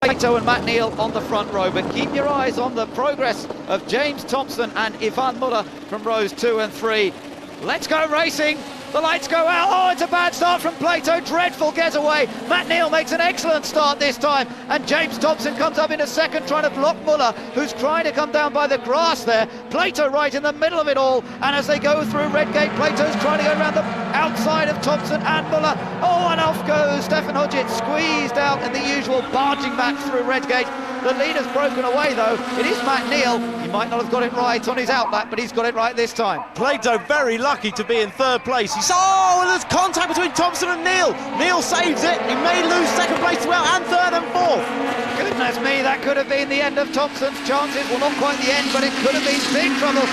Plato and Matt Neal on the front row, but keep your eyes on the progress of James Thompson and Ivan Muller from rows 2 and 3. Let's go racing. The lights go out. Oh, it's a bad start from Plato. Dreadful getaway. Matt Neal makes an excellent start this time. And James Thompson comes up in a second trying to block Muller, who's trying to come down by the grass there. Plato right in the middle of it all. And as they go through Redgate, Plato's trying to go around the outside of Thompson and Muller. Oh, and off goes Stefan Hodgetts, squeezed out in the usual barging match through Redgate. The leader's broken away though. It is Matt Neal. He might not have got it right on his outlap, but he's got it right this time. Plato very lucky to be in third place. Oh, and there's contact between Thompson and Neal. Neal saves it. He may lose second place as well, and third and fourth. Goodness me, that could have been the end of Thompson's chances. Well, not quite the end, but it could have been big trouble.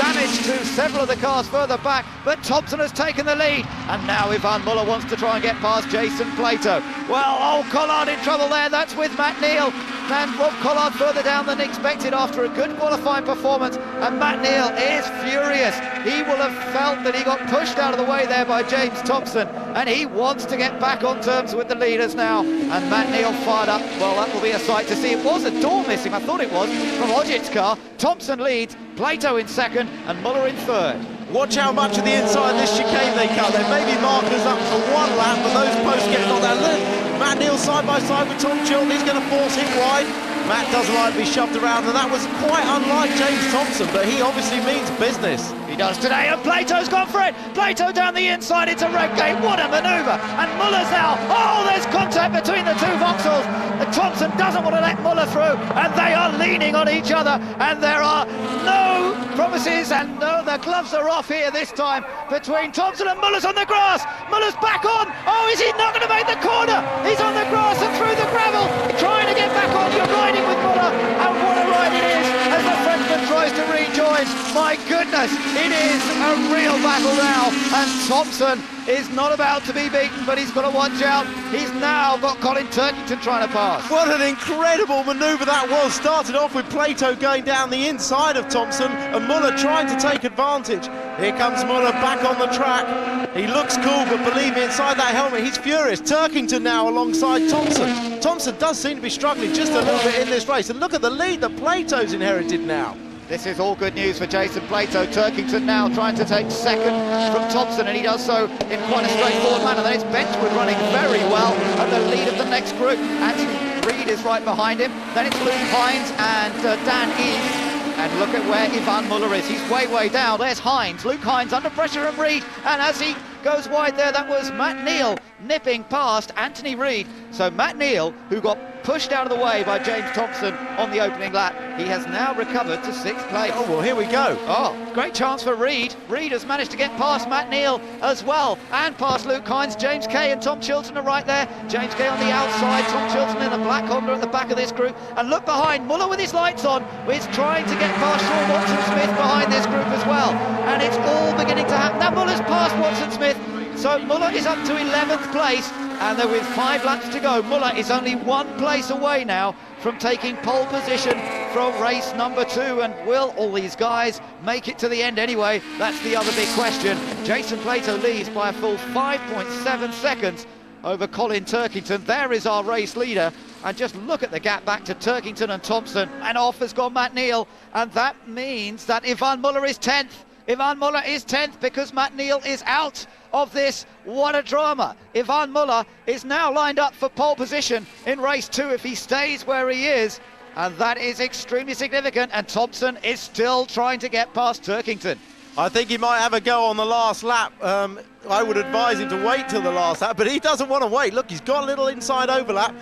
Damage to several of the cars further back, but Thompson has taken the lead. And now Ivan Muller wants to try and get past Jason Plato. Well, oh, Collard in trouble there. That's with Matt Neal. And Rob Collard further down than expected after a good qualifying performance, and Matt Neal is furious. He will have felt that he got pushed out of the way there by James Thompson, and he wants to get back on terms with the leaders now. And Matt Neal fired up. Well, that will be a sight to see. It was a door missing, I thought it was, from Hodgetts' car. Thompson leads, Plato in second, and Muller in third. Watch how much of the inside of this chicane they cut. There may be markers up for one lap, but those posts get knocked down. Matt Neal side by side with Tom Chilton. He's going to force him wide. Matt doesn't like to be shoved around, and that was quite unlike James Thompson, but he obviously means business. He does today, and Plato's gone for it. Plato down the inside into Redgate. What a manoeuvre. And Muller's now. Oh, there's contact between the two Vauxhalls. And Thompson doesn't want to let Muller through, and they are leaning on each other, and there are no promises, and no, the gloves are off here this time between Thompson and Muller's on the grass. Muller's back on. Oh, is he not going to make the corner? He's on the grass and through the gravel, trying to get back on. You're riding with Muller, and what a ride it is as the Frenchman tries to rejoin. My goodness, it is a real battle now, and Thompson is not about to be beaten, but he's got to watch out. He's now got Colin Turkington trying to pass. What an incredible manoeuvre that was. Started off with Plato going down the inside of Thompson and Muller trying to take advantage. Here comes Muller back on the track. He looks cool, but believe me, inside that helmet, he's furious. Turkington now alongside Thompson. Thompson does seem to be struggling just a little bit in this race, and look at the lead that Plato's inherited now. This is all good news for Jason Plato. Turkington now trying to take second from Thompson, and he does so in quite a straightforward manner. Then it's Benchwood running very well at the lead of the next group. Anthony Reid is right behind him. Then it's Luke Hines and Dan Eves. And look at where Ivan Muller is. He's way down. There's Hines. Luke Hines under pressure of Reid. And as he goes wide there, that was Matt Neal nipping past Anthony Reid. So Matt Neal, who got pushed out of the way by James Thompson on the opening lap, he has now recovered to 6th place. Oh, well, here we go. Oh, great chance for Reid. Reid has managed to get past Matt Neal as well, and past Luke Hines. James Kay and Tom Chilton are right there. James Kay on the outside, Tom Chilton in a black Honda at the back of this group. And look behind, Muller with his lights on, is trying to get past Sean Watson-Smith behind this group as well. And it's all beginning to happen. Now Muller's past Watson-Smith, so Muller is up to 11th place, and there with 5 laps to go, Muller is only 1 place away now from taking pole position from race number 2. And will all these guys make it to the end anyway? That's the other big question. Jason Plato leads by a full 5.7 seconds over Colin Turkington. There is our race leader, and just look at the gap back to Turkington and Thompson, and off has gone Matt Neal, and that means that Ivan Muller is 10th. Ivan Muller is 10th because Matt Neal is out of this. What a drama. Ivan Muller is now lined up for pole position in race 2 if he stays where he is, and that is extremely significant. And Thompson is still trying to get past Turkington. I think he might have a go on the last lap. I would advise him to wait till the last lap, but he doesn't want to wait. Look, he's got a little inside overlap.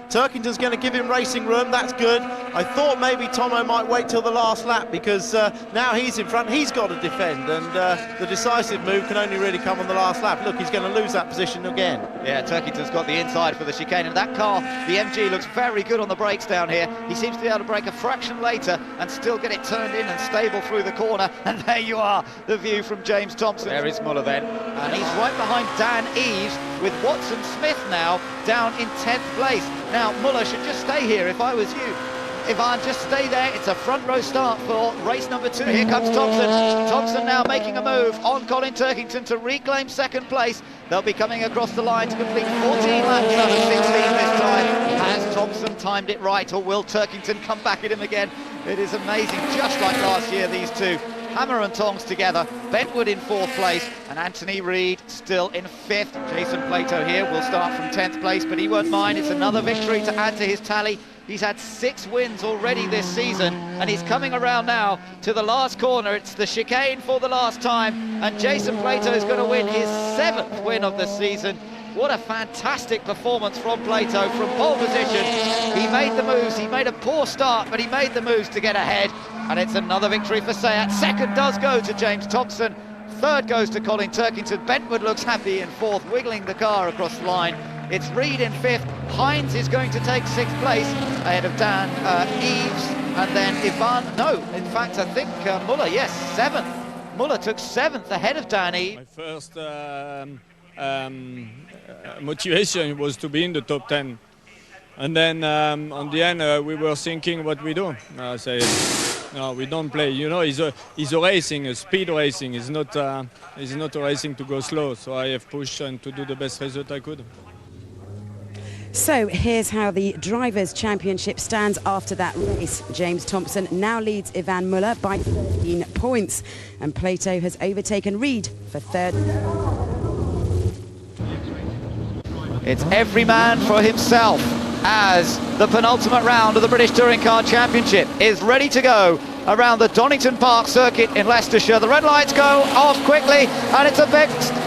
Turkington's going to give him racing room. That's good. I thought maybe Tomo might wait till the last lap, because now he's in front, he's got to defend, and the decisive move can only really come on the last lap. Look, he's going to lose that position again. Yeah, Turkington's got the inside for the chicane, and that car, the MG, looks very good on the brakes down here. He seems to be able to brake a fraction later and still get it turned in and stable through the corner. And there you are, the view from James Thompson. There is Muller then, and he's right behind Dan Eves, with Watson-Smith now down in 10th place. Now, Muller should just stay here if I was you. Ivan, just stay there. It's a front row start for race number 2. Here comes Thompson. Thompson now making a move on Colin Turkington to reclaim 2nd place. They'll be coming across the line to complete 14 laps out of 16 this time. Has Thompson timed it right, or will Turkington come back at him again? It is amazing, just like last year, these two. Hammer and tongs together. Bentwood in 4th place, and Anthony Reid still in 5th. Jason Plato here will start from 10th place, but he won't mind. It's another victory to add to his tally. He's had 6 wins already this season, and he's coming around now to the last corner. It's the chicane for the last time, and Jason Plato is going to win his 7th win of the season. What a fantastic performance from Plato from pole position. He made the moves. He made a poor start, but he made the moves to get ahead. And it's another victory for Sayat. 2nd does go to James Thompson. 3rd goes to Colin Turkington. Bentwood looks happy in 4th, wiggling the car across the line. It's Reid in 5th. Hines is going to take 6th place ahead of Dan Eves. And then Ivan, no, in fact, I think Muller, yes, 7th. Muller took 7th ahead of Dan Eves. My first motivation was to be in the top 10. And then on the end, we were thinking what we do. I say, no, we don't play. You know, it's a racing, a speed racing. It's not a racing to go slow. So I have pushed and to do the best result I could. So here's how the Drivers' Championship stands after that race. James Thompson now leads Ivan Muller by 13 points, and Plato has overtaken Reid for 3rd. It's every man for himself as the penultimate round of the British Touring Car Championship is ready to go around the Donington Park circuit in Leicestershire. The red lights go off quickly, and it's a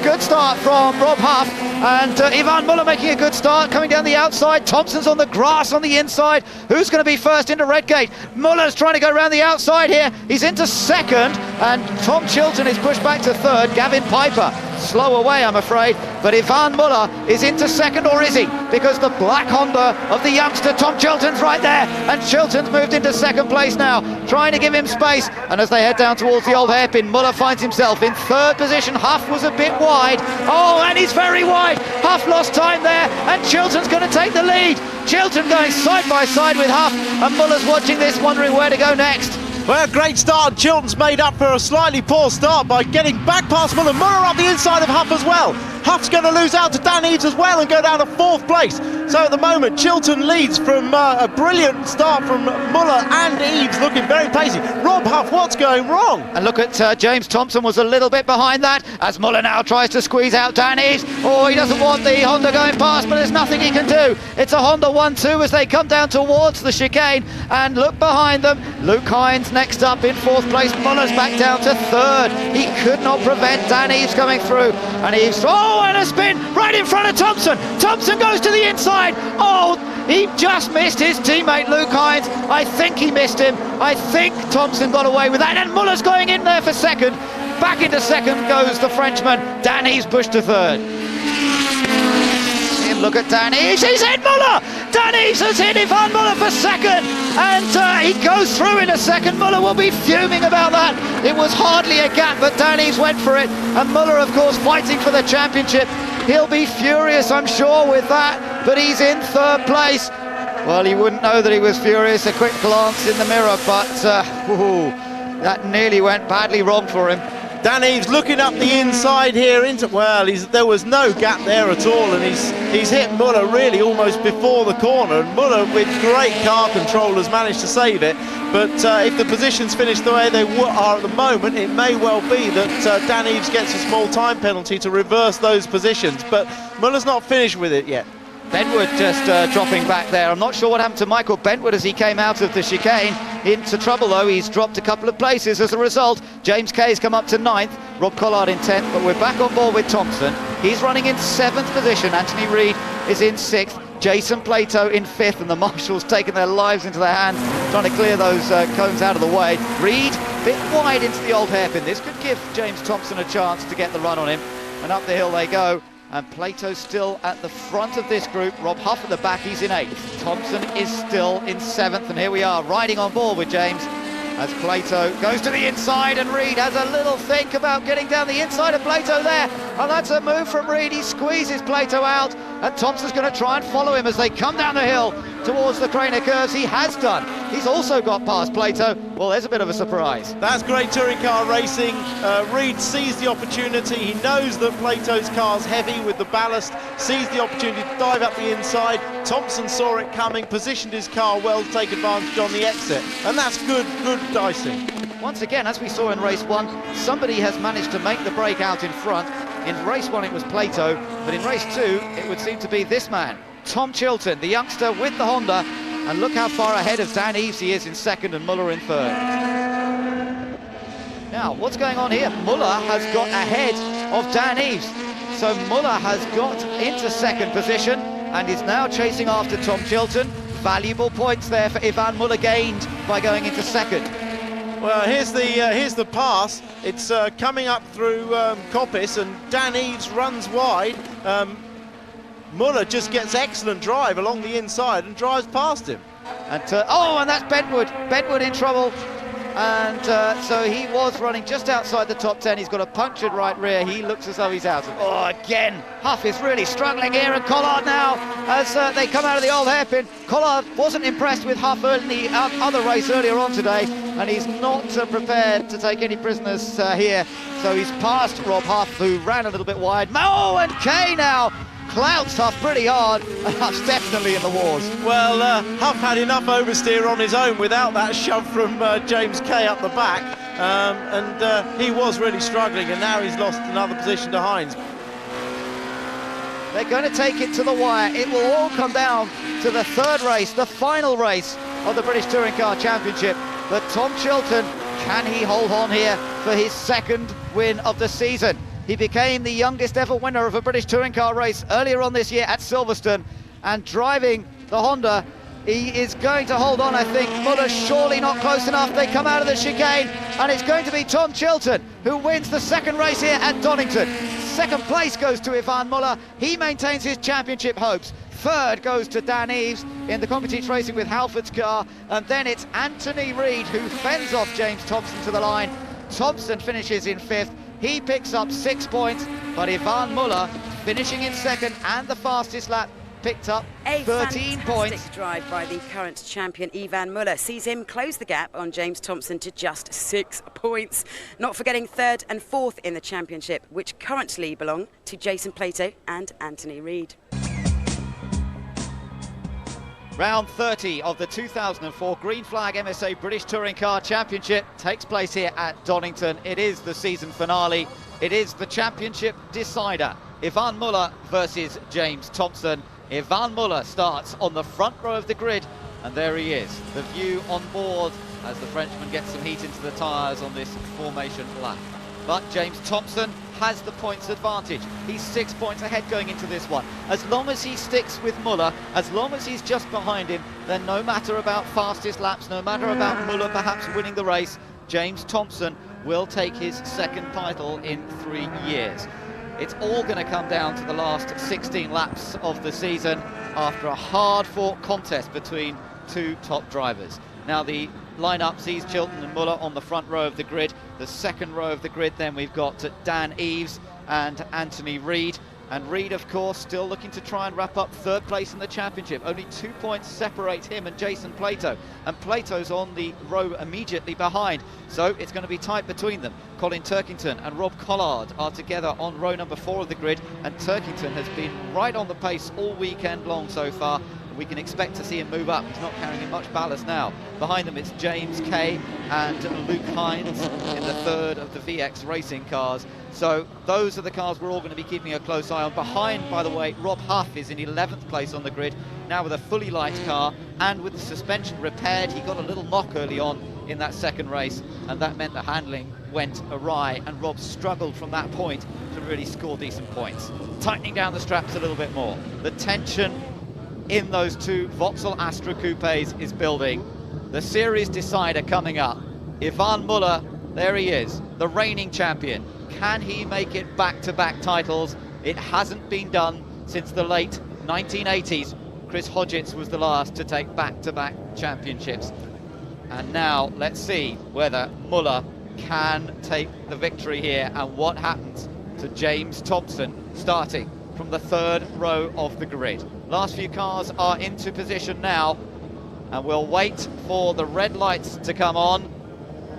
good start from Rob Huff, and Ivan Muller making a good start, coming down the outside. Thompson's on the grass on the inside. Who's going to be first into Redgate? Muller's trying to go around the outside here. He's into 2nd, and Tom Chilton is pushed back to 3rd. Gavin Piper slow away, I'm afraid, but Ivan Muller is into 2nd, or is he? Because the black Honda of the youngster Tom Chilton's right there, and Chilton's moved into 2nd place now, trying to give him space. And as they head down towards the old hairpin, Muller finds himself in 3rd position. Huff was a bit wide. Oh, and he's very wide. Huff lost time there, and Chilton's going to take the lead. Chilton going side by side with Huff, and Muller's watching this, wondering where to go next. Well, great start. Chilton's made up for a slightly poor start by getting back past Muller. Muller up the inside of Huff as well. Huff's going to lose out to Dan Eves as well and go down to 4th place. So at the moment, Chilton leads from a brilliant start from Muller and Eves, looking very pacey. Rob Huff, what's going wrong? And look at James Thompson was a little bit behind that as Muller now tries to squeeze out Dan Eves. Oh, he doesn't want the Honda going past, but there's nothing he can do. It's a Honda 1-2 as they come down towards the chicane, and look behind them. Luke Hines next up in 4th place. Muller's back down to 3rd. He could not prevent Dan Eves coming through, and Eves, and a spin right in front of Thompson. Thompson goes to the inside. Oh, he just missed his teammate Luke Hines. I think he missed him. I think Thompson got away with that, and Muller's going in there for 2nd. Back into 2nd goes the Frenchman. Dan Eves pushed to 3rd. Look at Dan Eves, he's hit Muller! Dan Eves has hit Ivan Muller for 2nd, and he goes through into 2nd. Muller will be fuming about that. It was hardly a gap, but Dan Eves went for it, and Muller, of course, fighting for the championship. He'll be furious, I'm sure, with that, but he's in 3rd place. Well, he wouldn't know that he was furious. A quick glance in the mirror, but that nearly went badly wrong for him. Dan Eves looking up the inside here into, well, there was no gap there at all, and he's hit Muller really almost before the corner, and Muller with great car control has managed to save it. But if the positions finish the way they are at the moment, it may well be that Dan Eves gets a small time penalty to reverse those positions, but Muller's not finished with it yet. Bentwood just dropping back there. I'm not sure what happened to Michael Bentwood as he came out of the chicane. Into trouble though, he's dropped a couple of places as a result. James Kay's come up to 9th, Rob Collard in 10th, but we're back on board with Thompson. He's running in 7th position. Anthony Reid is in 6th. Jason Plato in 5th, and the marshals taking their lives into their hands, trying to clear those cones out of the way. Reid, a bit wide into the old hairpin. This could give James Thompson a chance to get the run on him. And up the hill they go. And Plato's still at the front of this group. Rob Huff at the back, he's in 8th. Thompson is still in 7th, and here we are riding on board with James as Plato goes to the inside, and Reid has a little think about getting down the inside of Plato there, and that's a move from Reid. He squeezes Plato out, and Thompson's going to try and follow him as they come down the hill towards the Craner curves. He has done. He's also got past Plato. Well, there's a bit of a surprise. That's great touring car racing. Reid sees the opportunity. He knows that Plato's car's heavy with the ballast, seized the opportunity to dive up the inside. Thompson saw it coming, positioned his car well to take advantage on the exit, and that's good dicing. Once again, as we saw in race 1, somebody has managed to make the break out in front. In race 1 it was Plato, but in race 2 it would seem to be this man, Tom Chilton, the youngster with the Honda, and look how far ahead of Dan Eves he is in second and Muller in third. Now, what's going on here? Muller has got ahead of Dan Eves, so Muller has got into second position and is now chasing after Tom Chilton. Valuable points there for Ivan Muller gained by going into second. Well, here's the pass. It's coming up through Coppice, and Dan Eves runs wide. Muller just gets excellent drive along the inside and drives past him. And and that's Bentwood. Bentwood in trouble. And so he was running just outside the top 10. He's got a punctured right rear. He looks as though he's out. Again, Huff is really struggling here, and Collard now, as they come out of the old hairpin. Collard wasn't impressed with Huff in the other race earlier on today, and he's not prepared to take any prisoners here. So he's passed Rob Huff, who ran a little bit wide. And Kay now clouts Huff pretty hard, and Huff's definitely in the wars. Well, Huff had enough oversteer on his own without that shove from James Kay up the back, and he was really struggling, and now he's lost another position to Hines. They're going to take it to the wire. It will all come down to the third race, the final race of the British Touring Car Championship. But Tom Chilton, can he hold on here for his second win of the season? He became the youngest ever winner of a British touring car race earlier on this year at Silverstone, and driving the Honda, he is going to hold on, I think. Muller surely not close enough. They come out of the chicane, and it's going to be Tom Chilton who wins the second race here at Donington. Second place goes to Ivan Muller. He maintains his championship hopes. Third goes to Dan Eves in the competition racing with Halford's car, and then it's Anthony Reid who fends off James Thompson to the line. Thompson finishes in fifth. He picks up 6 points, but Ivan Muller, finishing in second and the fastest lap, picked up 13 points. A drive by the current champion Ivan Muller sees him close the gap on James Thompson to just 6 points. Not forgetting third and fourth in the championship, which currently belong to Jason Plato and Anthony Reid. Round 30 of the 2004 Green Flag MSA British Touring Car Championship takes place here at Donington. It is the season finale. It is the championship decider. Ivan Muller versus James Thompson. Ivan Muller starts on the front row of the grid, and there he is. The view on board as the Frenchman gets some heat into the tyres on this formation lap. But James Thompson has the points advantage. He's 6 points ahead going into this one. As long as he sticks with Muller, as long as he's just behind him, then no matter about fastest laps, no matter about Muller perhaps winning the race, James Thompson will take his second title in 3 years. It's all going to come down to the last 16 laps of the season after a hard-fought contest between two top drivers. Now the lineup sees Chilton and Muller on the front row of the grid. The second row of the grid then we've got Dan Eves and Anthony Reid. And Reid, of course, still looking to try and wrap up third place in the championship. Only 2 points separate him and Jason Plato. And Plato's on the row immediately behind. So it's going to be tight between them. Colin Turkington and Rob Collard are together on row number 4 of the grid. And Turkington has been right on the pace all weekend long so far. We can expect to see him move up. He's not carrying much ballast now. Behind them it's James Kay and Luke Hines in the third of the VX racing cars. So those are the cars we're all going to be keeping a close eye on. Behind, by the way, Rob Huff is in 11th place on the grid, now with a fully light car and with the suspension repaired. He got a little knock early on in that second race, and that meant the handling went awry, and Rob struggled from that point to really score decent points. Tightening down the straps a little bit more. The tension in those two Vauxhall Astra coupes is building. The series decider coming up. Ivan Muller, there he is, the reigning champion. Can he make it back-to-back titles? It hasn't been done since the late 1980s. Chris Hodgetts was the last to take back-to-back championships. And now let's see whether Muller can take the victory here and what happens to James Thompson starting from the third row of the grid. Last few cars are into position now, and we'll wait for the red lights to come on.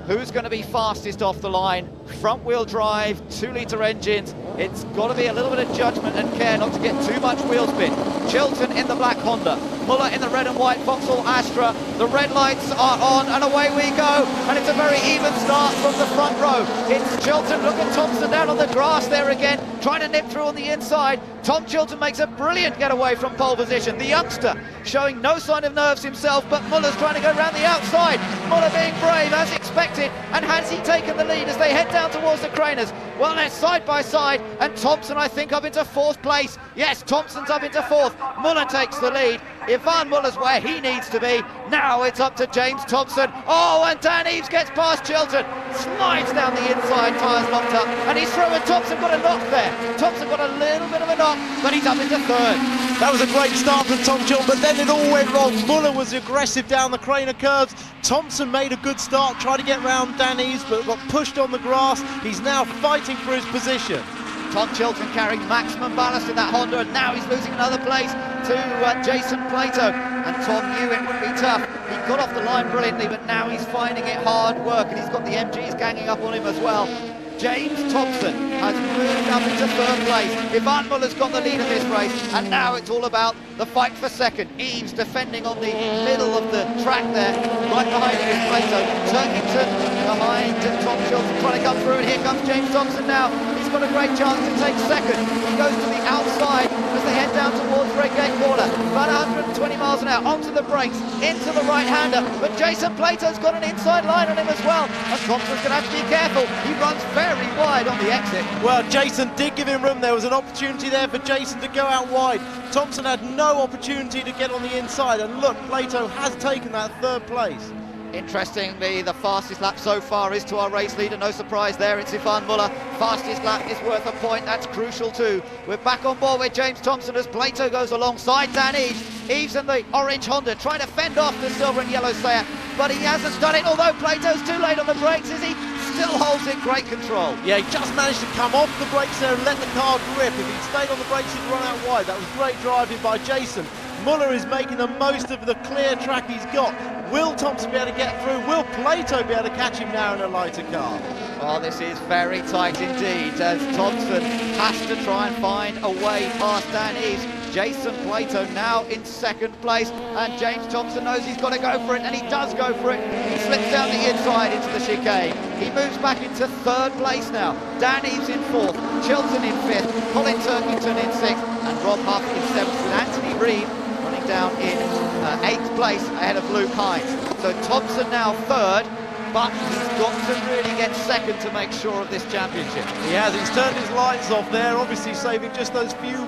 Who's going to be fastest off the line? front-wheel drive, 2-litre engines. It's got to be a little bit of judgment and care not to get too much wheel spin. Chilton in the black Honda, Muller in the red and white Vauxhall Astra. The red lights are on and away we go. And it's a very even start from the front row. It's Chilton. Look at Thompson down on the grass there again, trying to nip through on the inside. Tom Chilton makes a brilliant getaway from pole position. The youngster showing no sign of nerves himself, but Muller's trying to go around the outside. Muller being brave as expected, and has he taken the lead as they head down towards the Craners? Well, they're side by side, and Thompson, I think, up into fourth place. Yes, Thompson's up into fourth. Muller takes the lead. Ivan Muller's where he needs to be. Now it's up to James Thompson. Oh, and Dan Eaves gets past Chilton, slides down the inside, tyres locked up, and he's through, and Thompson got a knock there. Thompson got a little bit of a knock, but he's up into third. That was a great start from Tom Chilton, but then it all went wrong. Muller was aggressive down the Craner curves. Thompson made a good start, tried to get round Dan Eaves, but got pushed on the grass. He's now fighting for his position. Tom Chilton carrying maximum ballast in that Honda, and now he's losing another place to Jason Plato. And Tom knew it would be tough. He got off the line brilliantly, but now he's finding it hard work, and he's got the MGs ganging up on him as well. James Thompson has moved up into third place. Ivan Muller's got the lead of this race, and now it's all about the fight for second. Eaves defending on the middle of the track there, right behind him is Plato. Turkington behind Tom Chilton trying to come through, and here comes James Thompson now. He's got a great chance to take second. He goes to the outside as they head down towards Redgate Corner. About 120 miles an hour, onto the brakes, into the right-hander, but Jason Plato's got an inside line on him as well, and Thompson's going to have to be careful. He runs very wide on the exit. Well, Jason did give him room. There was an opportunity there for Jason to go out wide. Thompson had no opportunity to get on the inside, and look, Plato has taken that third place. Interestingly, the fastest lap so far is to our race leader. No surprise there, it's Ivan Muller. Fastest lap is worth a point, that's crucial too. We're back on board with James Thompson as Plato goes alongside Dan Eaves. Eaves in the orange Honda trying to fend off the silver and yellow Seat, but he hasn't done it, although Plato's too late on the brakes, is he? Still holds in great control. Yeah, he just managed to come off the brakes there and let the car grip. If he'd stayed on the brakes, he'd run out wide. That was great driving by Jason. Muller is making the most of the clear track he's got. Will Thompson be able to get through? Will Plato be able to catch him now in a lighter car? Oh, this is very tight indeed, as Thompson has to try and find a way past Dan Eaves. Jason Plato now in second place, and James Thompson knows he's got to go for it, and he does go for it. He slips down the inside into the chicane. He moves back into third place now. Dan Eaves in fourth, Chilton in fifth, Colin Turkington in sixth, and Rob Huff in seventh, with Anthony Reid running down in eighth place ahead of Luke Hines. So Thompson now third, but he's got to really get second to make sure of this championship. He has. He's turned his lights off there, obviously saving just those few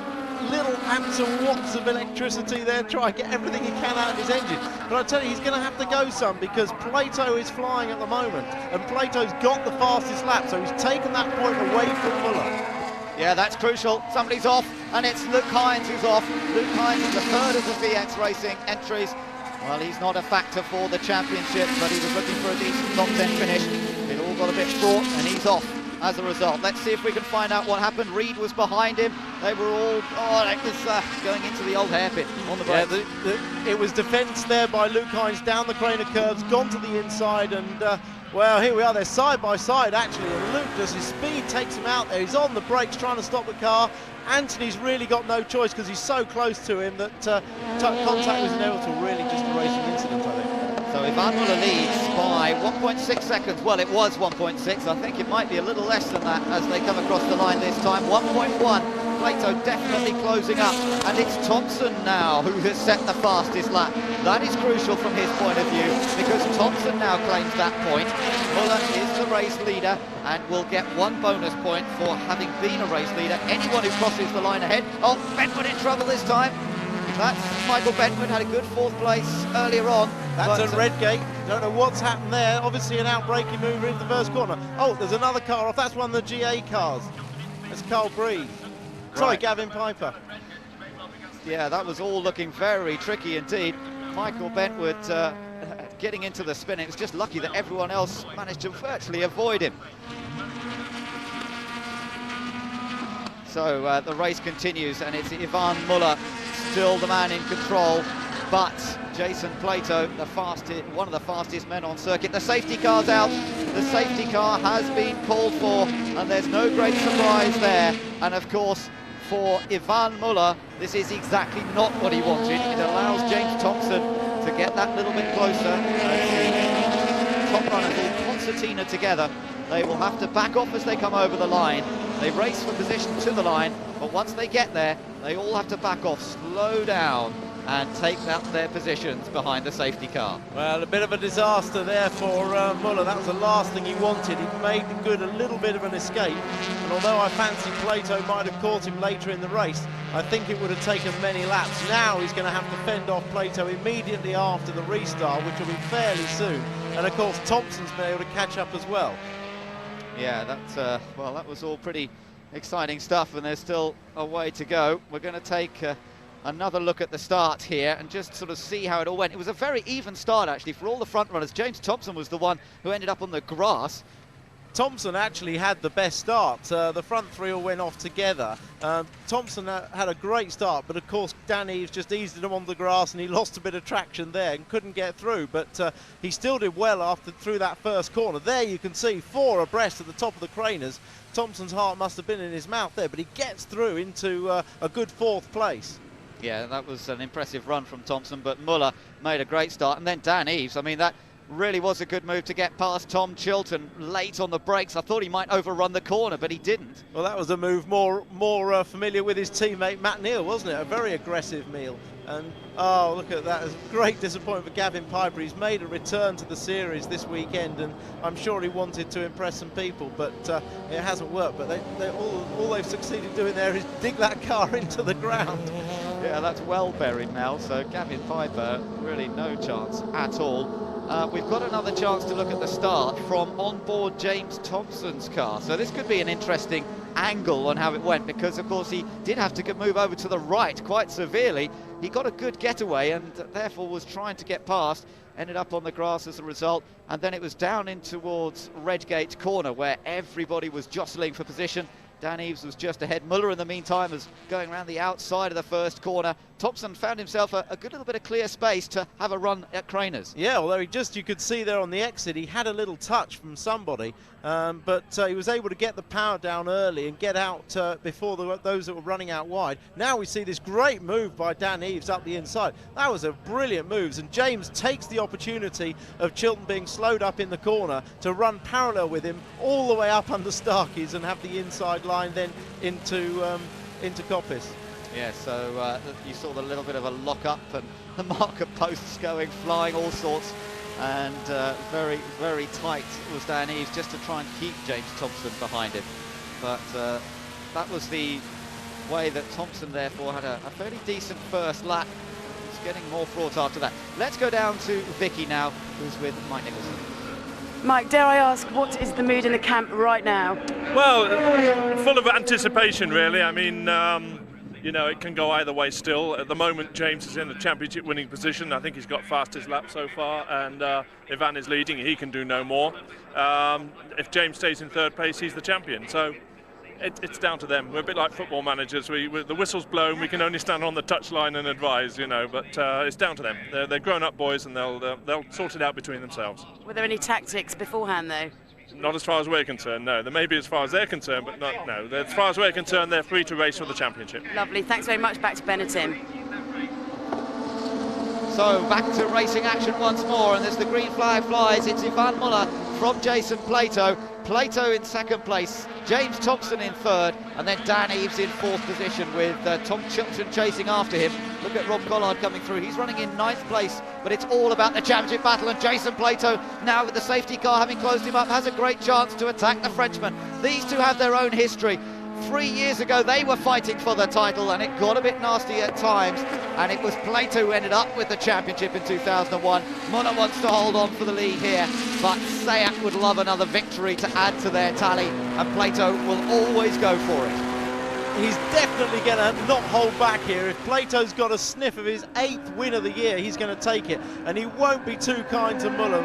little amps and watts of electricity there, try and get everything he can out of his engine. But I tell you, he's going to have to go some, because Plato is flying at the moment, and Plato's got the fastest lap, so he's taken that point away from Muller. Yeah, that's crucial. Somebody's off, and it's Luke Hines who's off. Luke Hines is the third of the VX Racing entries. Well, he's not a factor for the championship, but he was looking for a decent top 10 finish. It all got a bit fraught, and he's off as a result. Let's see if we can find out what happened. Reid was behind him. They were all, it was going into the old hairpin on the brakes. Yeah, it was defence there by Luke Hines down the Craner curves, gone to the inside, and well, here we are, they're side by side actually, and Luke, does his speed takes him out there. He's on the brakes trying to stop the car. Anthony's really got no choice because he's so close to him that contact was inevitable, really just a racing incident, I think. So Ivan Muller leads by 1.6 seconds. Well, it was 1.6. I think it might be a little less than that as they come across the line this time. 1.1. Plato definitely closing up, and it's Thompson now who has set the fastest lap. That is crucial from his point of view, because Thompson now claims that point. Muller is the race leader and will get one bonus point for having been a race leader. Anyone who crosses the line ahead. Oh, Bentwood in trouble this time. That's Michael Bentwood, had a good fourth place earlier on. That's at Redgate. Don't know what's happened there. Obviously an outbreaking mover into the first corner. Oh, there's another car off. That's one of the GA cars. That's Carl Breed. Sorry, Right. Gavin Piper. Yeah, that was all looking very tricky indeed. Michael Bentwood getting into the spin. It was just lucky that everyone else managed to virtually avoid him. So the race continues, and it's Ivan Muller, still the man in control. but Jason Plato, one of the fastest men on circuit. The safety car's out. The safety car has been called for, and there's no great surprise there. And of course, for Ivan Muller, this is exactly not what he wanted. It allows James Thompson to get that little bit closer. And the top runners, all concertina together, they will have to back off as they come over the line. They race for position to the line, but once they get there, they all have to back off, slow down, and take out their positions behind the safety car. Well, a bit of a disaster there for Muller. That was the last thing he wanted. He made good a little bit of an escape, and although I fancy Plato might have caught him later in the race, I think it would have taken many laps. Now he's going to have to fend off Plato immediately after the restart, which will be fairly soon, and of course Thompson's been able to catch up as well. Yeah, well, that was all pretty exciting stuff, and there's still a way to go. We're going to take another look at the start here and just sort of see how it all went. It was a very even start, actually, for all the front runners. James Thompson was the one who ended up on the grass. Thompson actually had the best start. The front three all went off together. Thompson had a great start, but of course Dan Eves just eased him on the grass and he lost a bit of traction there and couldn't get through, but he still did well through that first corner. There you can see 4 abreast at the top of the Craners. Thompson's heart must have been in his mouth there, but he gets through into a good 4th place. Yeah, that was an impressive run from Thompson, but Muller made a great start. And then Dan Eves, I mean, that really was a good move to get past Tom Chilton late on the brakes. I thought he might overrun the corner, but he didn't. Well, that was a move more familiar with his teammate Matt Neal, wasn't it? A very aggressive meal. And oh, look at that. It's a great disappointment for Gavin Piper. He's made a return to the series this weekend, and I'm sure he wanted to impress some people, but it hasn't worked. But all they've succeeded doing there is dig that car into the ground. Yeah, that's well buried now, so Gavin Piper, really no chance at all. We've got another chance to look at the start from onboard James Thompson's car. So this could be an interesting angle on how it went, because of course he did have to move over to the right quite severely. He got a good getaway and therefore was trying to get past, ended up on the grass as a result, and then it was down in towards Redgate Corner where everybody was jostling for position. Dan Eves was just ahead. Muller, in the meantime, was going around the outside of the first corner. Thompson found himself a good little bit of clear space to have a run at Craners. Yeah, although you could see there on the exit, he had a little touch from somebody, but he was able to get the power down early and get out before those that were running out wide. Now we see this great move by Dan Eves up the inside. That was a brilliant move, and James takes the opportunity of Chilton being slowed up in the corner to run parallel with him all the way up under Starkey's and have the inside line then into Coppice. Yeah, so you saw the little bit of a lock-up and the marker posts going flying all sorts, and very, very tight was Dan Eves just to try and keep James Thompson behind him. But that was the way that Thompson therefore had a fairly decent first lap. He's getting more fraught after that. Let's go down to Vicky now, who's with Mike Nicholson. Mike, dare I ask, what is the mood in the camp right now? Well, full of anticipation, really. I mean, you know, it can go either way still. At the moment, James is in a championship winning position. I think he's got fastest lap so far, and Ivan is leading. He can do no more. If James stays in 3rd place, he's the champion. So it's down to them. We're a bit like football managers. The whistle's blown, we can only stand on the touchline and advise, you know, but it's down to them. They're grown-up boys, and they'll sort it out between themselves. Were there any tactics beforehand, though? Not as far as we're concerned, no. There may be as far as they're concerned, but no. As far as we're concerned, they're free to race for the championship. Lovely. Thanks very much. Back to Ben and Tim. So back to racing action once more, and as the green flag flies, it's Ivan Muller from Jason Plato. Plato in 2nd place, James Thompson in 3rd, and then Dan Eves in 4th position with Tom Chilton chasing after him. Look at Rob Collard coming through. He's running in 9th place, but it's all about the championship battle, and Jason Plato, now with the safety car having closed him up, has a great chance to attack the Frenchman. These two have their own history. 3 years ago they were fighting for the title, and it got a bit nasty at times, and it was Plato who ended up with the championship in 2001. Muller wants to hold on for the lead here, but Sayat would love another victory to add to their tally, and Plato will always go for it. he's definitely going to not hold back here. If Plato's got a sniff of his 8th win of the year, he's going to take it, and he won't be too kind to Muller.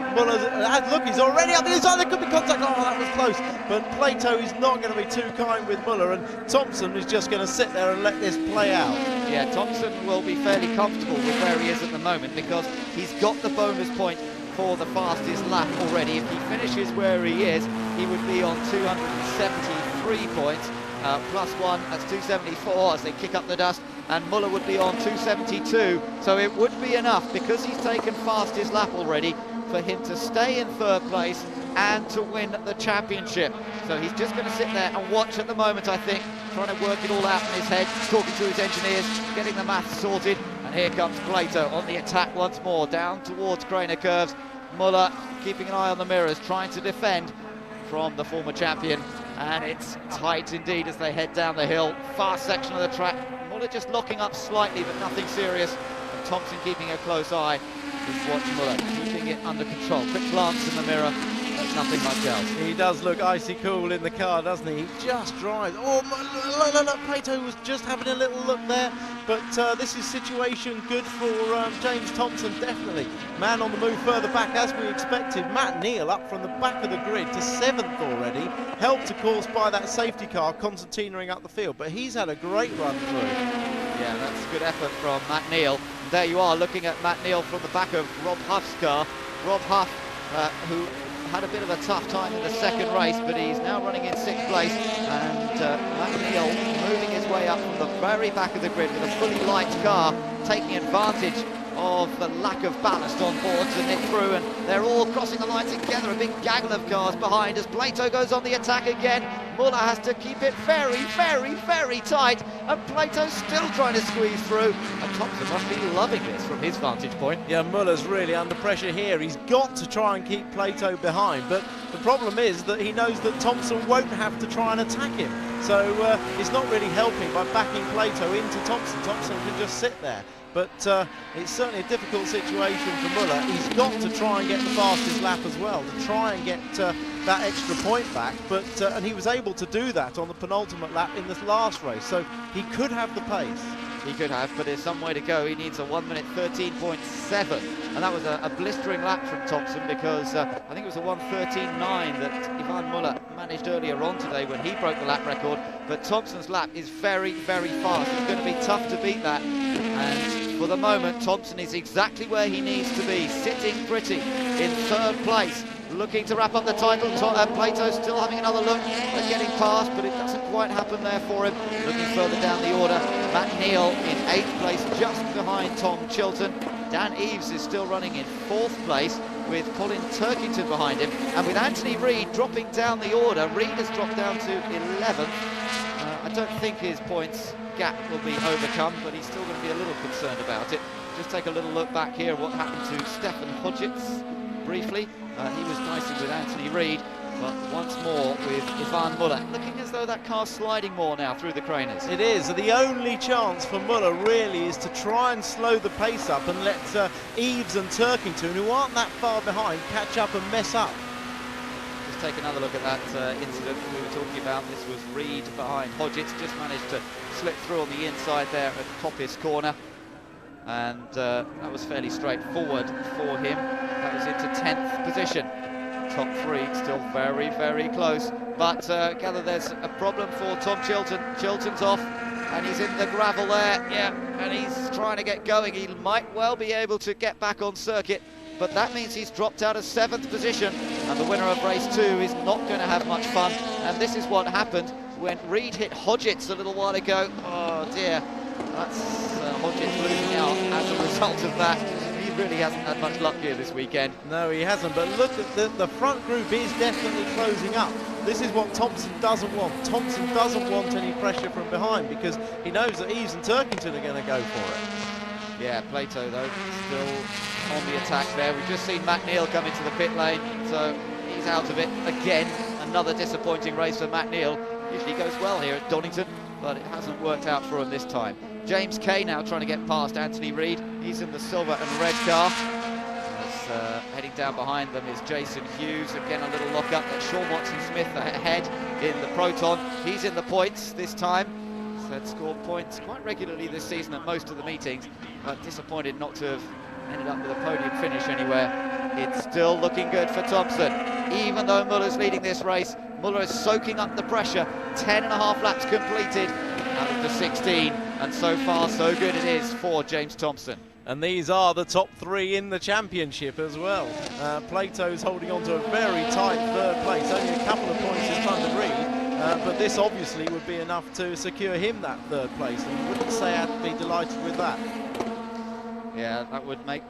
Look, he's already up the inside. There could be contact. Oh, that was close. But Plato is not going to be too kind with Muller, and Thompson is just going to sit there and let this play out. Yeah, Thompson will be fairly comfortable with where he is at the moment because he's got the bonus point for the fastest lap already. If he finishes where he is, he would be on 273 points. +1, that's 274 as they kick up the dust, and Muller would be on 272, so it would be enough, because he's taken fastest lap already, for him to stay in 3rd place and to win the championship. So he's just going to sit there and watch at the moment, I think, trying to work it all out in his head, talking to his engineers, getting the maths sorted, and here comes Plato on the attack once more, down towards Craner Curves. Muller keeping an eye on the mirrors, trying to defend from the former champion, and it's tight indeed as they head down the hill. Fast section of the track. Muller just locking up slightly, but nothing serious. And Thompson keeping a close eye. Just watch Muller keeping it under control. Quick glance in the mirror. There's nothing much else. He does look icy cool in the car, doesn't he? He just drives. Oh, look, Plato was just having a little look there. But this is situation good for James Thompson, definitely. Man on the move further back, as we expected. Matt Neal up from the back of the grid to 7th already. Helped, of course, by that safety car, concertinaing up the field. But he's had a great run through. Yeah, that's a good effort from Matt Neal. There you are, looking at Matt Neal from the back of Rob Huff's car. Rob Huff, who had a bit of a tough time in the 2nd race, but he's now running in 6th place, and Matt Neal moving his way up from the very back of the grid with a fully light car, taking advantage of the lack of ballast on board to nick through, and they're all crossing the line together, a big gaggle of cars behind as Plato goes on the attack again. Muller has to keep it very, very, very tight, and Plato's still trying to squeeze through, and Thompson must be loving this from his vantage point. Yeah, Muller's really under pressure here. He's got to try and keep Plato behind, but the problem is that he knows that Thompson won't have to try and attack him, so it's not really helping by backing Plato into Thompson. Thompson can just sit there. But it's certainly a difficult situation for Muller. He's got to try and get the fastest lap as well, to try and get that extra point back. But and he was able to do that on the penultimate lap in this last race, so he could have the pace. He could have, but there's some way to go. He needs a 1 minute 13.7, and that was a blistering lap from Thompson, because I think it was a 1:13.9 that Ivan Muller managed earlier on today when he broke the lap record. But Thompson's lap is very, very fast. It's going to be tough to beat that, and for the moment Thompson is exactly where he needs to be, sitting pretty in 3rd place, looking to wrap up the title. Plato still having another look at getting past, but it doesn't quite happen there for him. Looking further down the order, Matt Neal in 8th place, just behind Tom Chilton. Dan Eves is still running in 4th place, with Colin Turkington behind him, and with Anthony Reid dropping down the order. Reid has dropped down to 11th. I don't think his points gap will be overcome, but he's still going to be a little concerned about it. Just take a little look back here at what happened to Stefan Hodgetts briefly. He was racing with Anthony Reid, but once more with Ivan Muller, looking as though that car's sliding more now through the Craners. It is. The only chance for Muller really is to try and slow the pace up and let Eves and Turkington, who aren't that far behind, catch up and mess up. Just take another look at that incident we were talking about. This was Reid behind Hodgetts, just managed to slip through on the inside there at Coppice corner, and that was fairly straightforward for him. That was into 10th position. Top 3 still very, very close, but gather there's a problem for Tom Chilton. Chilton's off, and he's in the gravel there, yeah, and he's trying to get going. He might well be able to get back on circuit, but that means he's dropped out of 7th position, and the winner of race 2 is not going to have much fun. And this is what happened when Reid hit Hodgetts a little while ago. Oh dear, that's Hodgetts losing out as a result of that. He really hasn't had much luck here this weekend. No, he hasn't, but look at the front group is definitely closing up. This is what Thompson doesn't want. Thompson doesn't want any pressure from behind, because he knows that Eves and Turkington are going to go for it. Yeah, Plato though still on the attack there. We've just seen Matt Neal come into the pit lane, so he's out of it again. Another disappointing race for Matt Neal. Usually goes well here at Donington, but it hasn't worked out for him this time. James Kay now trying to get past Anthony Reid. He's in the silver and red car. Heading down behind them is Jason Hughes. Again, a little lock-up at Sean Watson-Smith ahead in the Proton. He's in the points this time. had scored points quite regularly this season at most of the meetings, but disappointed not to have ended up with a podium finish anywhere. It's still looking good for Thompson. Even though Muller's leading this race, Muller is soaking up the pressure. 10.5 laps completed out of the 16, and so far so good it is for James Thompson. And these are the top 3 in the championship as well. Plato's holding on to a very tight third place, only a couple of points in front of Reed, but this obviously would be enough to secure him that third place, and you wouldn't say I'd be delighted with that. Yeah, that would make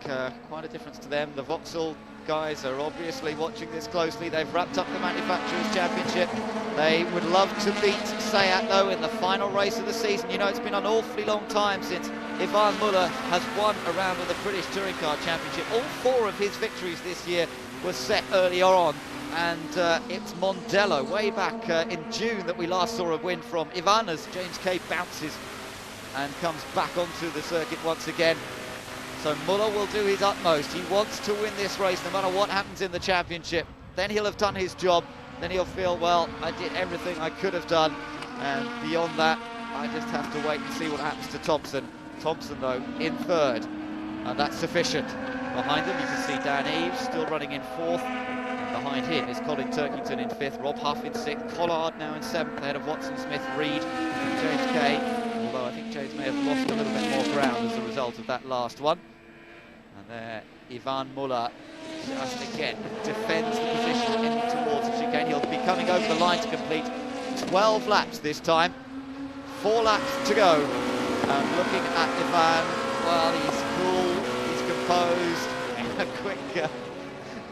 quite a difference to them. The Vauxhall guys are obviously watching this closely. They've wrapped up the Manufacturers' Championship. They would love to beat Seat, though, in the final race of the season. You know, it's been an awfully long time since Ivan Muller has won a round of the British Touring Car Championship. All 4 of his victories this year were set earlier on, and it's Mondello way back in June that we last saw a win from Ivan, as James Kay bounces and comes back onto the circuit once again. So Muller will do his utmost. He wants to win this race no matter what happens in the championship. Then he'll have done his job. Then he'll feel, well, I did everything I could have done. And beyond that, I just have to wait and see what happens to Thompson. Thompson, though, in third. And that's sufficient. Behind him, you can see Dan Eves still running in 4th. And behind him is Colin Turkington in 5th. Rob Huff in 6th. Collard now in 7th, ahead of Watson, Smith, Reed, and James Kay. Although I think James may have lost a little bit more ground as a result of that last one. And there, Ivan Muller just again defends the position in towards the chicane. He'll be coming over the line to complete 12 laps this time. 4 laps to go. And looking at Ivan, well, he's cool, he's composed. A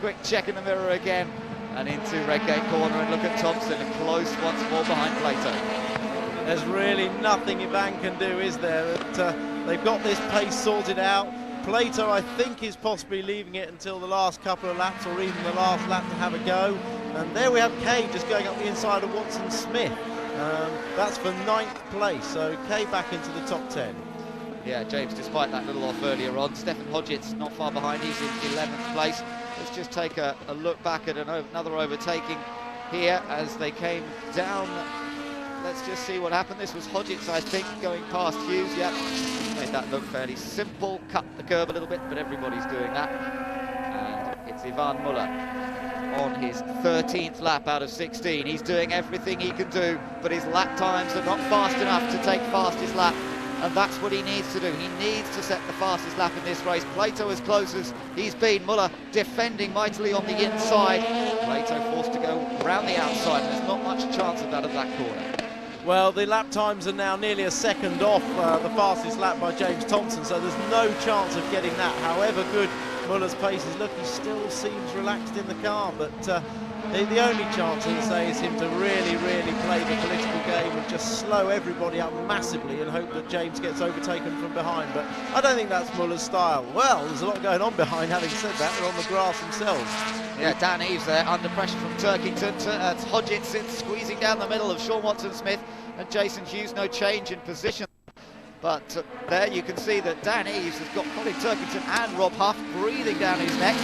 quick check in the mirror again, and into Redgate corner. And look at Thompson, close once more behind Plato. There's really nothing Ivan can do, is there? They've got this pace sorted out. Plato, I think, is possibly leaving it until the last couple of laps, or even the last lap, to have a go. And there we have Kay just going up the inside of Watson Smith. That's for 9th place, so Kay back into the top 10. Yeah, James, despite that little off earlier on. Stefan Hodget's not far behind, he's in 11th place. Let's just take a look back at another overtaking here as they came down. Let's just see what happened. This was Hodget's, I think, going past Hughes. Yep, made that look fairly simple. Cut the curb a little bit, but everybody's doing that. And it's Ivan Muller on his 13th lap out of 16. He's doing everything he can do, but his lap times are not fast enough to take fastest lap, and that's what he needs to do. He needs to set the fastest lap in this race. Plato as close as he's been. Muller defending mightily on the inside. Plato forced to go around the outside, and there's not much chance of that at that corner. Well, the lap times are now nearly a second off the fastest lap by James Thompson, so there's no chance of getting that. However good Muller's pace is, look, he still seems relaxed in the car, but the only chance, I'd say, is him to really play the political game and just slow everybody up massively and hope that James gets overtaken from behind. But I don't think that's Muller's style. Well, there's a lot going on behind. Having said that, they're on the grass themselves. Yeah, Dan Eves there under pressure from Turkington. Hodgett squeezing down the middle of Sean Watson-Smith and Jason Hughes. No change in position. But there you can see that Dan Eves has got Colin Turkington and Rob Huff breathing down his neck.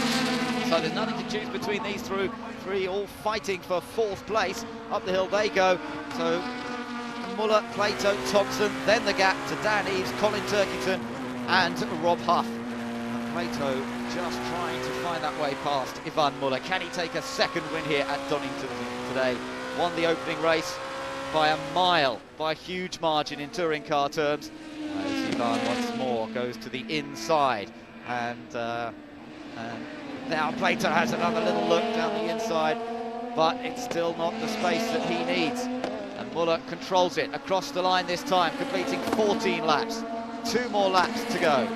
So there's nothing to choose between these three, all fighting for 4th place. Up the hill they go. So Muller, Plato, Thompson, then the gap to Dan Eves, Colin Turkington and Rob Huff. And Plato just trying to find that way past Ivan Muller. Can he take a second win here at Donington today? Won the opening race by a mile, by a huge margin in touring car terms. As Ivan once more goes to the inside, and now Plato has another little look down the inside, but it's still not the space that he needs. And Muller controls it across the line this time, completing 14 laps. 2 more laps to go.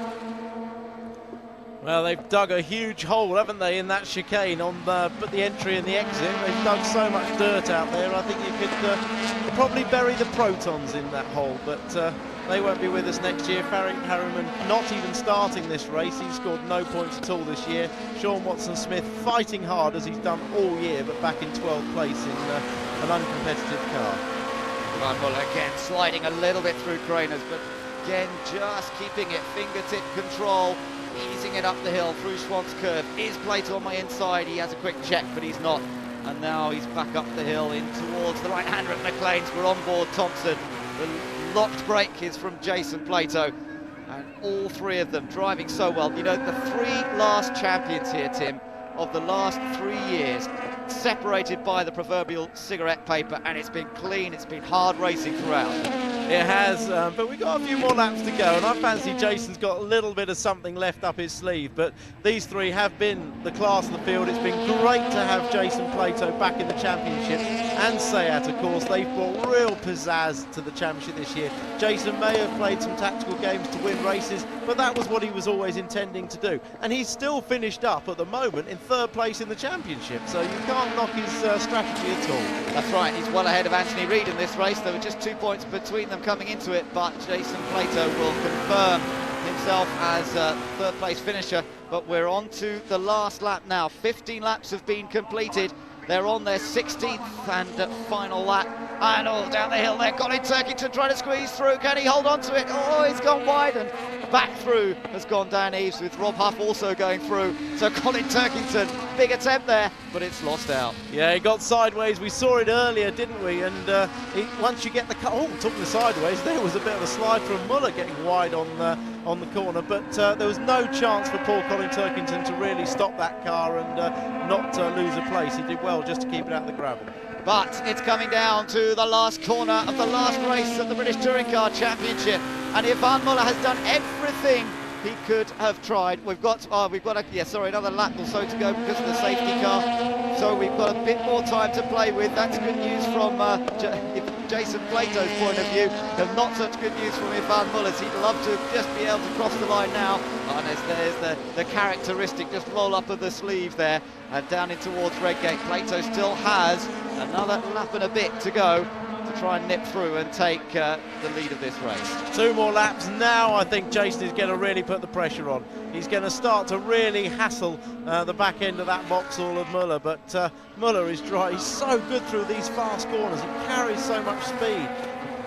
Well, they've dug a huge hole, haven't they, in that chicane on the entry and the exit. They've dug so much dirt out there, I think you could probably bury the Protons in that hole, but they won't be with us next year. Farrington Harriman not even starting this race. He's scored no points at all this year. Sean Watson-Smith fighting hard as he's done all year, but back in 12th place in an uncompetitive car. Ivan Muller again sliding a little bit through Craners, but again just keeping it fingertip control. Easing it up the hill through Schwann's curve. Is Plato on my inside? He has a quick check, but he's not. And now he's back up the hill in towards the right-hander at McLean's. We're on board Thompson. The locked break is from Jason Plato. And all three of them driving so well. You know, the three last champions here, Tim, of the last 3 years, separated by the proverbial cigarette paper, and it's been clean, it's been hard racing throughout. It has, but we've got a few more laps to go, and I fancy Jason's got a little bit of something left up his sleeve, but these three have been the class of the field. It's been great to have Jason Plato back in the championship, and Sayat, of course. They've brought real pizzazz to the championship this year. Jason may have played some tactical games to win races, but that was what he was always intending to do, and he's still finished up at the moment in 3rd place in the championship, so you can't knock his strategy at all. That's right, he's well ahead of Anthony Reid in this race. There were just 2 points between them coming into it, but Jason Plato will confirm himself as 3rd place finisher. But we're on to the last lap now. 15 laps have been completed. They're on their 16th and final lap. And all down the hill there, Colin Turkington trying to squeeze through. Can he hold on to it? Oh, he's gone wide, and back through has gone Dan Eaves, with Rob Huff also going through. So Colin Turkington, big attempt there, but it's lost out. Yeah, he got sideways. We saw it earlier, didn't we? And once you get the car, took the sideways. There was a bit of a slide from Muller getting wide on the corner, but there was no chance for poor Colin Turkington to really stop that car and not lose a place. He did well just to keep it out of the gravel. But it's coming down to the last corner of the last race of the British Touring Car Championship, and Ivan Muller has done everything he could have tried. We've got another lap or so to go because of the safety car, so we've got a bit more time to play with. That's good news from Jason Plato's point of view, and not such good news from Ivan Muller's. He'd love to just be able to cross the line now. And there's the characteristic just roll up of the sleeve there, and down in towards Redgate. Plato still has another lap and a bit to go to try and nip through and take the lead of this race. 2 more laps now. I think Jason is going to really put the pressure on. He's going to start to really hassle the back end of that Vauxhall of Muller, but Muller is dry. He's so good through these fast corners. He carries so much speed.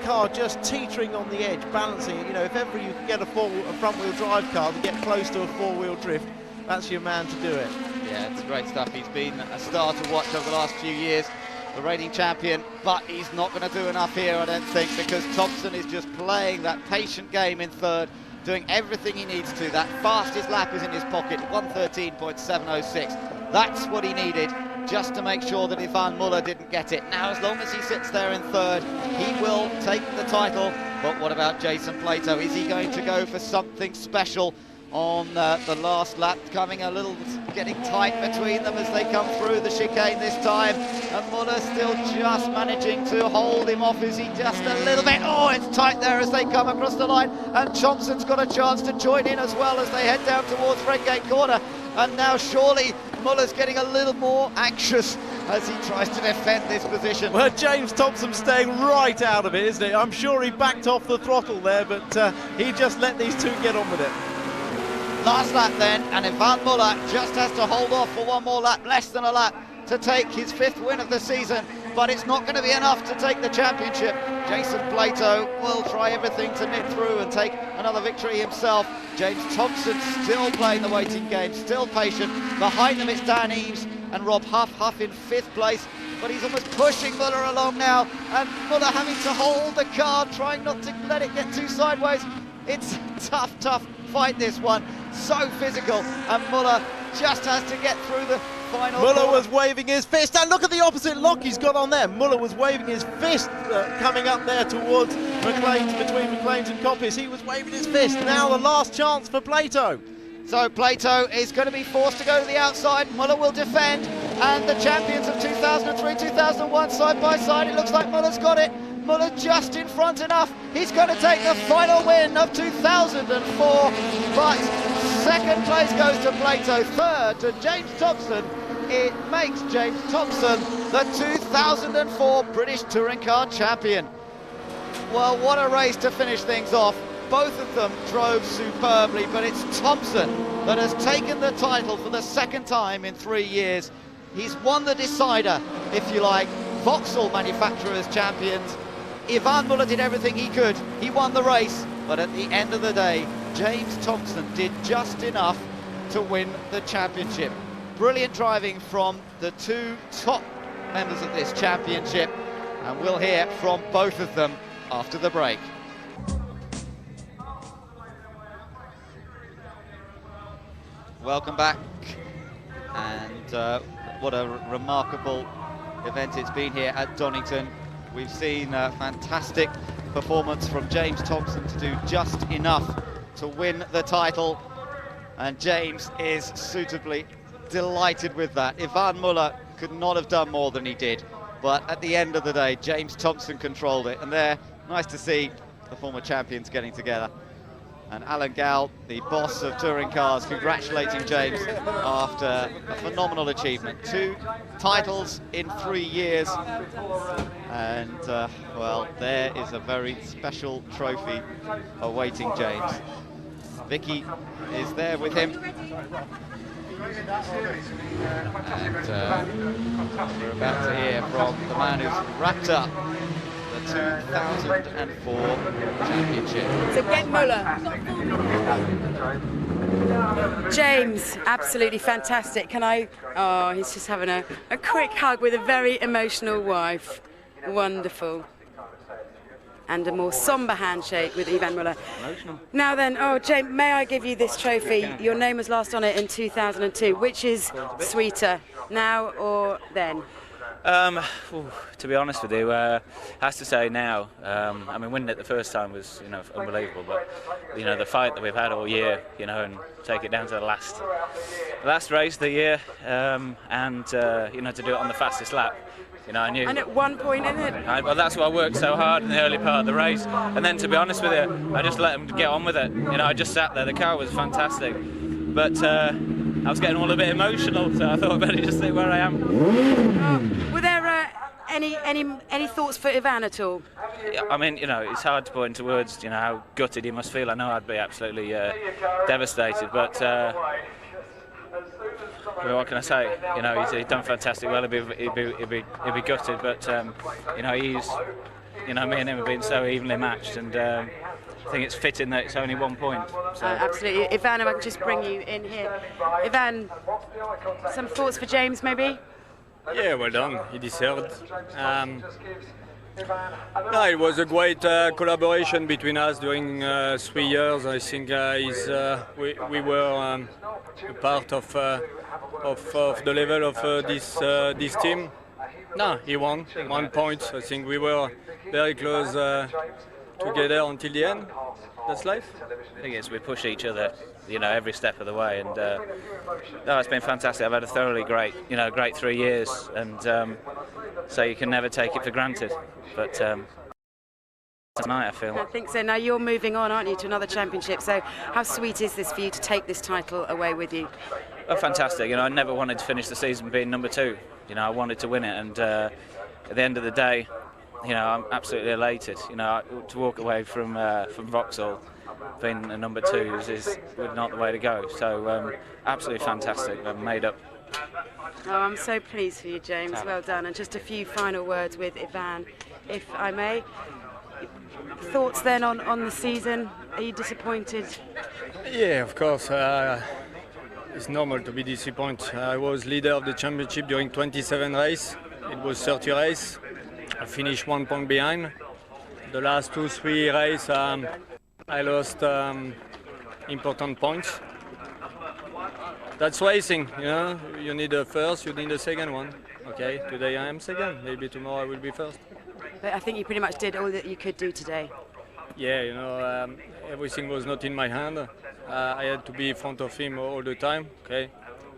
Car just teetering on the edge, balancing it. You know, if ever you can get a front-wheel drive car to get close to a 4-wheel drift, that's your man to do it. Yeah, it's great stuff. He's been a star to watch over the last few years, the reigning champion, but he's not going to do enough here, I don't think, because Thompson is just playing that patient game in 3rd, doing everything he needs to. That fastest lap is in his pocket, 1:13.706. That's what he needed, just to make sure that Ivan Muller didn't get it. Now, as long as he sits there in 3rd, he will take the title. But what about Jason Plato? Is he going to go for something special on the last lap? Getting tight between them as they come through the chicane this time, and Muller still just managing to hold him off. Is he just a little bit? Oh, it's tight there as they come across the line, and Thompson's got a chance to join in as well as they head down towards Redgate Corner. And now surely Muller's getting a little more anxious as he tries to defend this position. Well, James Thompson's staying right out of it, isn't he? I'm sure he backed off the throttle there, but he just let these two get on with it. Last lap then, and Ivan Muller just has to hold off for 1 more lap, less than a lap, to take his 5th win of the season, but it's not going to be enough to take the championship. Jason Plato will try everything to nip through and take another victory himself. James Thompson still playing the waiting game, still patient. Behind them it's Dan Eaves and Rob Huff. Huff in 5th place, but he's almost pushing Muller along now, and Muller having to hold the car, trying not to let it get too sideways. It's a tough fight, this one, so physical, and Muller just has to get through the final. Muller was waving his fist, and look at the opposite lock he's got on there. Muller was waving his fist coming up there towards McLean's, between McLean's and Coppice. He was waving his fist. Now the last chance for Plato. So Plato is going to be forced to go to the outside. Muller will defend, and the champions of 2003, 2001 side by side. It looks like Muller's got it. Muller just in front enough. He's going to take the final win of 2004, but 2nd place goes to Plato, 3rd to James Thompson. It makes James Thompson the 2004 British Touring Car Champion. Well, what a race to finish things off. Both of them drove superbly, but it's Thompson that has taken the title for the 2nd time in 3 years. He's won the decider, if you like. Vauxhall manufacturers champions. Ivan Muller did everything he could. He won the race, but at the end of the day, James Thompson did just enough to win the championship. Brilliant driving from the 2 top members of this championship, and we'll hear from both of them after the break. welcome back. And what a remarkable event it's been here at Donington. We've seen a fantastic performance from James Thompson to do just enough to win the title. And James is suitably delighted with that. Ivan Muller could not have done more than he did. But at the end of the day, James Thompson controlled it. And there, nice to see the former champions getting together. And Alan Gall, the boss of touring cars, congratulating James after a phenomenal achievement. 2 titles in 3 years. And, well, there is a very special trophy awaiting James. Vicky is there with him. And we're about to hear from the man who's wrapped up the 2004 championship. So get Muller. James, absolutely fantastic. Can I? Oh, he's just having a quick hug with a very emotional wife. Wonderful. And a more somber handshake with Ivan Muller. Now then, oh James, may I give you this trophy? Your name was last on it in 2002. Which is sweeter, now or then? To be honest with you, has to say now. I mean, winning it the first time was, unbelievable. But the fight that we've had all year, and take it down to the last race of the year, and to do it on the fastest lap. I knew. And at one point in it. Well, that's why I worked so hard in the early part of the race. And then, to be honest with you, I just let them get on with it. I just sat there. The car was fantastic, but I was getting all a bit emotional, so I thought I'd better just stay where I am. Oh, were there any thoughts for Ivan at all? Yeah, I mean, it's hard to put into words, how gutted he must feel. I know I'd be absolutely devastated, but. What can I say? He's done fantastic well. He'd be gutted, but he's, me and him have been so evenly matched, and I think it's fitting that it's only 1 point. So. Absolutely, Ivan. If I can just bring you in here, Ivan. Some thoughts for James, maybe? Yeah, well done. He deserved. No, it was a great collaboration between us during 3 years. I think we were a part of the level of this team. No, he won 1 point. I think we were very close together until the end. That's life. I think we push each other, every step of the way, and no, it's been fantastic. I've had a thoroughly great 3 years, and so you can never take it for granted. But tonight, I feel. I think so. Now you're moving on, aren't you, to another championship? So how sweet is this for you to take this title away with you? Well, fantastic. I never wanted to finish the season being number 2. I wanted to win it, and at the end of the day, I'm absolutely elated. To walk away from Vauxhall being a number 2 is not the way to go. So absolutely fantastic. I've made up. Oh, I'm so pleased for you, James. Well done. And just a few final words with Ivan, if I may. Thoughts then on the season? Are you disappointed? Yeah, of course. It's normal to be disappointed. I was leader of the championship during 27 races. It was 30 races. I finished 1 point behind. The last 2-3 races, I lost important points. That's racing, You need a first, you need a second one. Okay, today I am second. Maybe tomorrow I will be first. But I think you pretty much did all that you could do today. Yeah, everything was not in my hand. I had to be in front of him all the time. Okay,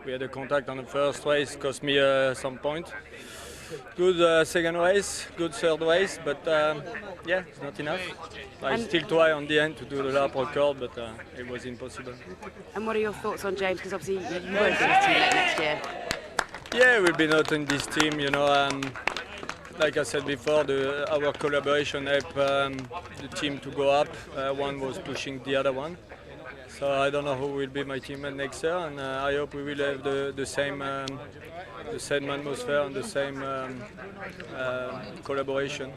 we had a contact on the first race, cost me some points. Good second race, good third race, but yeah, it's not enough. I still try on the end to do the lap record, but it was impossible. And what are your thoughts on James? Because obviously you won't be in this team next year. Yeah, we'll be not in this team, Like I said before, our collaboration helped the team to go up. One was pushing the other one. So I don't know who will be my teammate next year, and I hope we will have the same atmosphere and the same collaboration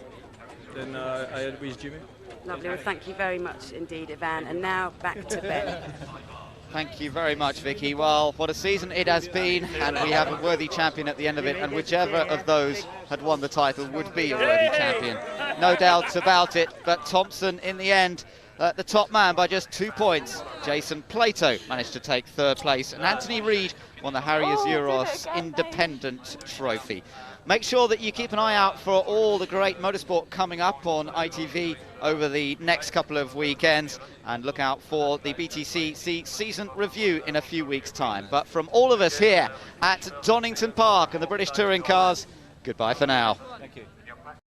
than I had with Jimmy. Lovely. Well, thank you very much indeed, Ivan. And now back to Ben. Thank you very much, Vicky. Well, what a season it has been, and we have a worthy champion at the end of it, and whichever of those had won the title would be a worthy champion. No doubts about it, but Thompson, in the end, the top man by just 2 points. Jason Plato managed to take 3rd place, and Anthony Reid won the Harriers Euros Independent Trophy. Make sure that you keep an eye out for all the great motorsport coming up on ITV over the next couple of weekends, and look out for the BTCC season review in a few weeks' time. But from all of us here at Donington Park and the British Touring Cars, goodbye for now. Thank you.